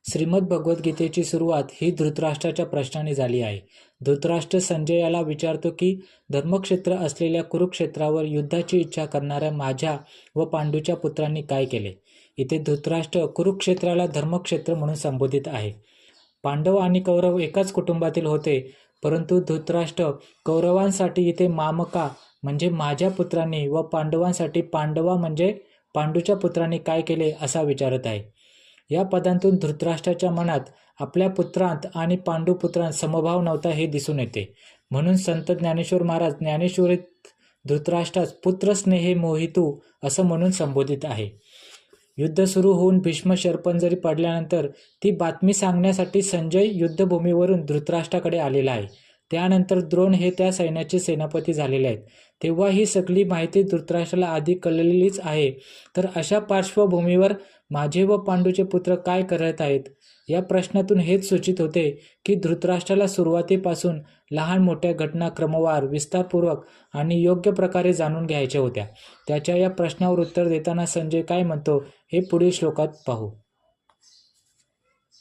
श्रीमद भगवद्गीतेची सुरुवात ही धृतराष्ट्राच्या प्रश्नाने झाली आहे. धृतराष्ट्र संजयाला विचारतो की धर्मक्षेत्र असलेल्या कुरुक्षेत्रावर युद्धाची इच्छा करणाऱ्या माझ्या व पांडूच्या पुत्रांनी काय केले. इथे धृतराष्ट्र कुरुक्षेत्राला धर्मक्षेत्र म्हणून संबोधित आहे. पांडव आणि कौरव एकाच कुटुंबातील होते, परंतु धृतराष्ट्र कौरवांसाठी इथे मामका म्हणजे माझ्या पुत्रांनी व पांडवांसाठी पांडवा म्हणजे पांडूच्या पुत्रांनी काय केले असा विचारत आहे. या पदांतून धृतराष्ट्राच्या मनात आपल्या पुत्रांत आणि पांडुपुत्रांत समभाव नव्हता हे दिसून येते. म्हणून संत ज्ञानेश्वर महाराज ज्ञानेश्वरीत धृतराष्ट्रास पुत्रस्नेहे मोहितू असं म्हणून संबोधित आहे. युद्ध सुरू होऊन भीष्म शरपंजरी पडल्यानंतर ती बातमी सांगण्यासाठी संजय युद्धभूमीवरून धृतराष्ट्राकडे आलेला आहे. त्यानंतर द्रोण हे त्या सैन्याचे सेनापती झालेले आहेत. तेव्हा ही सगळी माहिती धृतराष्ट्राला आधी कळलेलीच आहे. तर अशा पार्श्वभूमीवर माझे व पांडूचे पुत्र काय करत आहेत या प्रश्नातून हेच सूचित होते की धृतराष्ट्राला सुरुवातीपासून लहान मोठ्या घटना क्रमवार विस्तारपूर्वक आणि योग्य प्रकारे जाणून घ्यायच्या होत्या. त्याच्या या प्रश्नावर उत्तर देताना संजय काय म्हणतो हे पुढील श्लोकात पाहू.